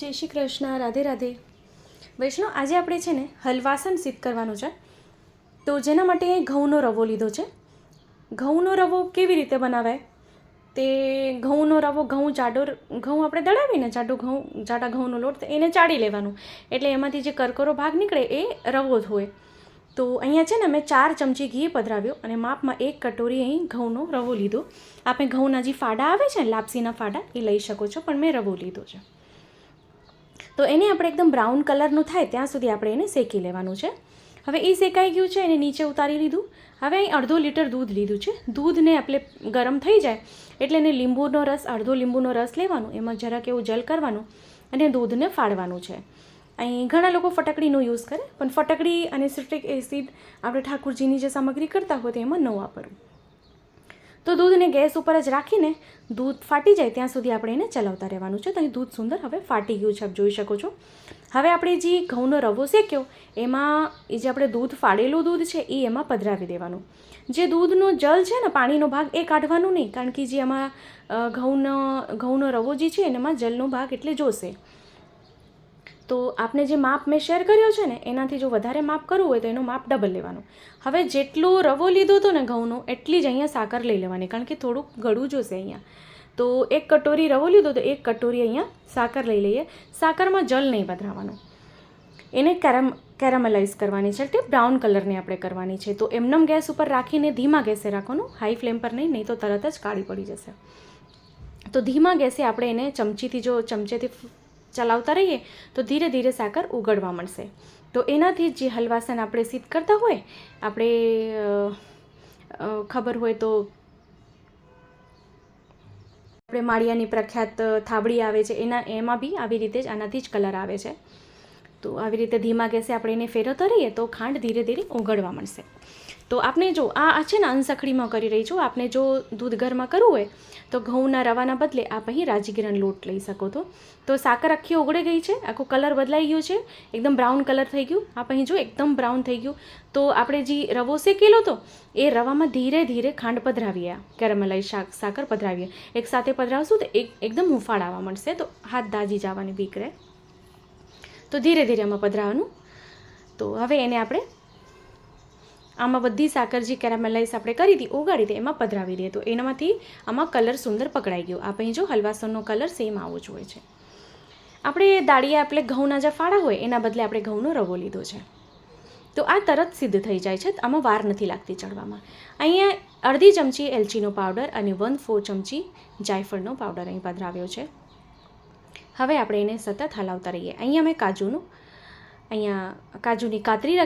જય શ્રી કૃષ્ણ, રાધે રાધે. વૈષ્ણવ, આજે આપણે છે ને હલવાસન સિદ્ધ કરવાનું છે. તો જેના માટે ઘઉંનો રવો લીધો છે. ઘઉંનો રવો કેવી રીતે બનાવાય? તે ઘઉંનો રવો, ઘઉં આપણે દળાવીને જાડા ઘઉંનો લોટ, એને ચાળી લેવાનું. એટલે એમાંથી જે કરકરો ભાગ નીકળે એ રવો જ હોય. તો અહીંયા છે ને મેં 4 ચમચી ઘી પધરાવ્યો અને માપમાં 1 કટોરી અહીં ઘઉંનો રવો લીધો. આપણે ઘઉંના જે ફાડા આવે છે ને, લાપસીના ફાડા, એ લઈ શકો છો, પણ મેં રવો લીધો છે. તો એને આપણે એકદમ બ્રાઉન કલરનું થાય ત્યાં સુધી આપણે એને શેકી લેવાનું છે. હવે એ શેકાઈ ગયું છે, એને નીચે ઉતારી લીધું. હવે અહીં અડધો લીટર દૂધ લીધું છે. દૂધને આપણે ગરમ થઈ જાય એટલે એને અડધો લીંબુનો રસ લેવાનો, એમાં જરાક એવું જલ કરવાનું અને દૂધને ફાડવાનું છે. અહીં ઘણા લોકો ફટકડીનો યુઝ કરે, પણ ફટકડી અને સિટ્રિક એસિડ આપણે ઠાકુરજીની જે સામગ્રી કરતા હોય તો એમાં ન વાપરવું. તો દૂધને ગેસ ઉપર જ રાખીને દૂધ ફાટી જાય ત્યાં સુધી આપણે એને ચલાવતા રહેવાનું છે. તો અહીં દૂધ સુંદર હવે ફાટી ગયું છે, આપ જોઈ શકો છો. હવે આપણે જે ઘઉંનો રવો શેક્યો એમાં એ જે આપણે ફાડેલું દૂધ છે એ એમાં પધરાવી દેવાનું. જે દૂધનો જલ છે ને, પાણીનો ભાગ, એ કાઢવાનું નહીં, કારણ કે જે આમાં ઘઉંનો રવો જે છે એનામાં જલનો ભાગ એટલે જોશે. તો આપને જે માપ મેં શેર કર્યો છે ને, એનાથી જો વધારે માપ કરવું હોય તો એનો માપ ડબલ લેવાનો. હવે જેટલો રવો લીધો હતો ને ઘઉંનો, એટલી જ અહીંયા સાકર લઈ લેવાની, કારણ કે થોડુંક ગળું જોશે અહીંયા. તો 1 કટોરી રવો લીધો તો 1 કટોરી અહીંયા સાકર લઈ લઈએ. સાકરમાં જલ નહીં પધરાવવાનું, એને કેરામલાઇઝ કરવાની છે, એટલે બ્રાઉન કલરની આપણે કરવાની છે. તો એમનેમ ગેસ ઉપર રાખીને ધીમા ગેસે રાખવાનું, હાઈ ફ્લેમ પર નહીં તો તરત જ કાળી પડી જશે. તો ધીમા ગેસે આપણે એને ચમચેથી ચલાવતા રહીએ તો ધીરે ધીરે સાકર ઉગળવા મળશે. તો એનાથી જે હલવાસન આપણે સિદ્ધ કરતા હોય, આપણે ખબર હોય તો આપણે માળિયાની પ્રખ્યાત થાબડી આવે છે, એમાં બી આવી રીતે જ આનાથી જ કલર આવે છે. તો આવી રીતે ધીમા ગેસે આપણે એને ફેરવતા રહીએ તો ખાંડ ધીરે ધીરે ઓગળવા મળશે. તો આપણે જો આ છે ને અનસખડીમાં કરી રહી છું. આપણે જો દૂધ ઘરમાં કરવું હોય તો ઘઉંના રવાના બદલે આપ અહીં રાજગીરાનો લોટ લઈ શકો છો. તો સાકર આખી ઓગળી ગઈ છે, આખું કલર બદલાઈ ગયું છે, એકદમ બ્રાઉન કલર થઈ ગયું. આપ અહીં જો એકદમ બ્રાઉન થઈ ગયું. તો આપણે જે રવો શેકેલો હતો એ રવામાં ધીરે ધીરે ખાંડ પધરાવીએ, કેરામલાઇઝ સાકર પધરાવીએ. એકસાથે પધરાવશું તો એકદમ હુંફાળ આવવા મળશે, તો હાથ દાજી જવાની બીક રહે. તો ધીરે ધીરે આમાં પધરાવવાનું. તો હવે એને આપણે આમાં બધી સાકર જે કેરામલાઇઝ આપણે કરી હતી, ઓગાળી હતી, એમાં પધરાવી દઈએ. તો એનામાંથી આમાં કલર સુંદર પકડાઈ ગયો. આ અહીં જો હલવાસનનો કલર સેમ આવો જ હોય છે. આપણે ઘઉંના જે ફાડા હોય એના બદલે આપણે ઘઉંનો રવો લીધો છે. તો આ તરત સિદ્ધ થઈ જાય છે, આમાં વાર નથી લાગતી ચડવામાં. અહીંયા અડધી ચમચી એલચીનો પાવડર અને 1/4 ચમચી જાયફળનો પાવડર અહીં પધરાવ્યો છે. હવે આપણે એને સતત હલાવતા રહીએ. અહીંયા મેં કાજુની કાતરી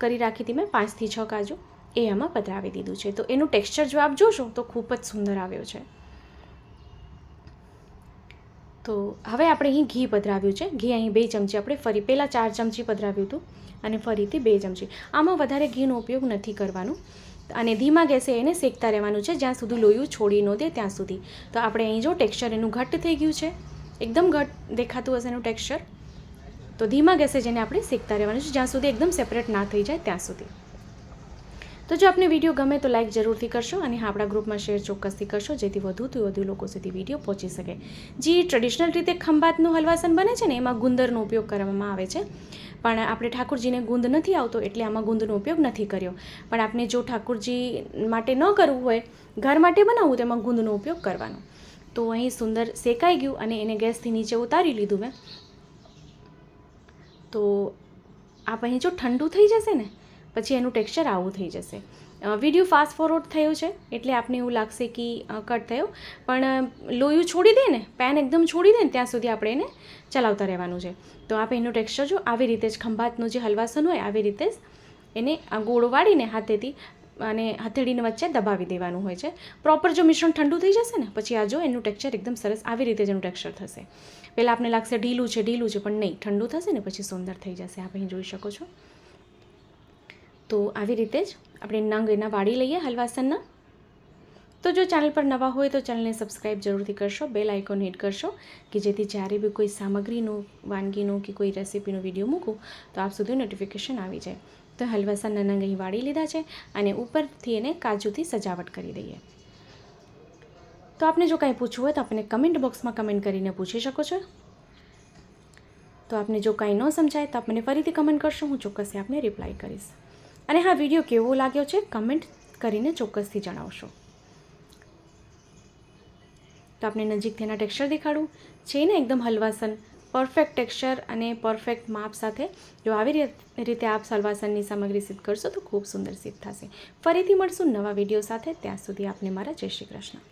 કરી રાખી હતી મેં, 5 થી 6 કાજુ, એ આમાં પધરાવી દીધું છે. તો એનું ટેક્સચર જો આપ જોશો તો ખૂબ જ સુંદર આવ્યો છે. તો હવે આપણે અહીં ઘી પધરાવ્યું છે. ઘી અહીં 2 ચમચી, આપણે પહેલાં 4 ચમચી પધરાવ્યું હતું અને ફરીથી 2 ચમચી. આમાં વધારે ઘીનો ઉપયોગ નથી કરવાનો અને ધીમા ગેસે એને શેકતા રહેવાનું છે જ્યાં સુધી લોયું છોડી ન દે ત્યાં સુધી. તો આપણે અહીં જો ટેક્સચર એનું ઘટ્ટ થઈ ગયું છે, એકદમ ઘટ્ટ દેખાતું હશે એનું ટેક્સચર. તો ધીમા ગેસે જેને આપણે શેકતા રહેવાનું છે જ્યાં સુધી એકદમ સેપરેટ ના થઈ જાય ત્યાં સુધી. તો જો આપને વિડીયો ગમે તો લાઇક જરૂરથી કરશો અને આપણા ગ્રુપમાં શેર ચોક્કસથી કરશો, જેથી વધુથી વધુ લોકો સુધી વિડીયો પહોંચી શકે. જે ટ્રેડિશનલ રીતે ખંભાતનું હલવાસન બને છે ને, એમાં ગુંદરનો ઉપયોગ કરવામાં આવે છે, પણ આપણે ઠાકુરજીને ગુંદ નથી આવતો એટલે આમાં ગુંદનો ઉપયોગ નથી કર્યો. પણ આપણે જો ઠાકુરજી માટે ન કરવું હોય, ઘર માટે બનાવવું, તો એમાં ગુંદનો ઉપયોગ કરવાનો. તો અહીં સુંદર શેકાઈ ગયું અને એને ગેસથી નીચે ઉતારી લીધું મેં. તો આપ અહીં જો ઠંડુ થઈ જશે ને પછી એનું ટેક્સચર આવું થઈ જશે. વિડીયો ફાસ્ટ ફોરવર્ડ થયો છે એટલે આપને એવું લાગશે કે કટ થયો, પણ લોયું છોડી દે ને, પેન એકદમ છોડી દે ને ત્યાં સુધી આપણે એને ચલાવતા રહેવાનું છે. તો આપ એનું ટેક્સચર જો આવી રીતે જ ખંભાતનું જે હલવાસન હોય આવી રીતે જ એને ગોળો વાળીને હાથેથી અને હથેળીને વચ્ચે દબાવી દેવાનું હોય છે. પ્રોપર જો મિશ્રણ ઠંડુ થઈ જશે ને પછી આ જો એનું ટેક્સચર એકદમ સરસ આવી રીતે જ એનું ટેક્સચર થશે. પહેલાં આપને લાગશે ઢીલું છે, પણ નહીં, ઠંડુ થશે ને પછી સુંદર થઈ જશે. આપ અહીં જોઈ શકો છો. તો આવી રીતે જ આપણે નંગ એના વાળી લઈએ હલવાસનના. તો જો ચેનલ પર નવા હોય તો ચેનલને સબસ્ક્રાઈબ જરૂરથી કરશો, બેલ આઇકોન હિટ કરશો, કે જેથી જ્યારે બી કોઈ સામગ્રીનું, વાનગીનું કે કોઈ રેસીપીનો વિડીયો મૂકું તો આપ સુધી નોટિફિકેશન આવી જાય. તો હલવાસનના નંગ અહીં વાળી લીધા છે અને ઉપરથી એને કાજુથી સજાવટ કરી દઈએ. તો આપને જો કાંઈ પૂછવું હોય તો આપણે કમેન્ટ બોક્સમાં કમેન્ટ કરીને પૂછી શકો છો. તો આપને જો કાંઈ ન સમજાય તો આપ મને ફરીથી કમેન્ટ કરશો, હું ચોક્કસથી આપને રિપ્લાય કરીશ. અને હા, વિડીયો કેવો લાગ્યો છે કમેન્ટ કરીને ચોક્કસથી જણાવશો. તો આપણે નજીકથી એના ટેક્સચર દેખાડું છે ને, એકદમ હલવાસન પરફેક્ટ ટેક્સચર અને પરફેક્ટ માપ સાથે. જો આવી રીતે આપ હલવાસનની સામગ્રી સિદ્ધ કરશો તો ખૂબ સુંદર સિદ્ધ થશે. ફરીથી મળશું નવા વિડીયો સાથે. ત્યાં સુધી આપને મારા જય શ્રી કૃષ્ણ.